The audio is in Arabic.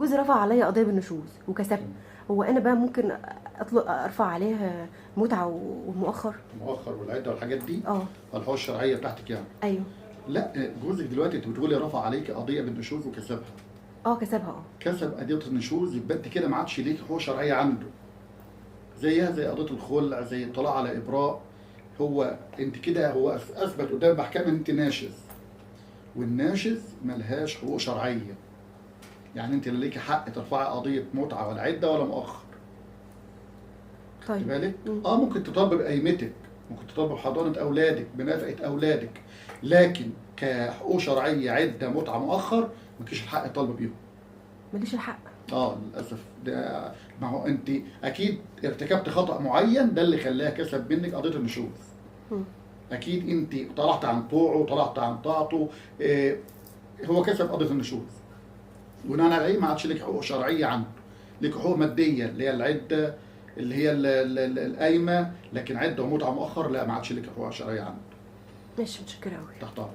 جوزي رفع عليا قضيه بالنشوز وكسبت، هو انا بقى ممكن ارفع عليها متعه ومؤخر؟ المؤخر والعده والحاجات دي اه. الحقوق الشرعيه بتاعتك يعني. ايوه. لا، جوزك دلوقتي انت بتقولي رفع عليك قضيه بالنشوز وكسبها. اه كسبها اه. كسب قضيه النشوز، يبقى انت كده ما عادش ليك حقوق شرعيه عنده. زيها زي قضيه الخلع، زي الطلاق على ابراء. هو انت كده هو اثبت قدام المحكمه ان انت ناشز، والناشز ملهاش حقوق شرعيه. يعني انت لا ليكي حق ترفعي قضيه متعه ولا عده ولا مؤخر. خدت طيب. بالك؟ ممكن تطالب بقيمتك، ممكن تطالب بحضانه اولادك، بنفقه اولادك، لكن كحقوق شرعيه عده متعه مؤخر مالكيش الحق تطالب بيهم. ماليش الحق. للاسف ده. ما هو انت اكيد ارتكبت خطا معين، ده اللي خلاها كسب منك قضيه النشوز. اكيد انت طلعت عن طوعه، طلعت عن طاعته. هو كسب قضيه النشوز، بناء عليه ما عادش لك حقوق شرعيه عنده. لك حقوق ماديه اللي هي العده، اللي هي القايمه، لكن عده ومتعه مؤخر لا، ما عادش لك حقوق شرعيه عنده. ماشي، متشكره قوي. تحت امرك.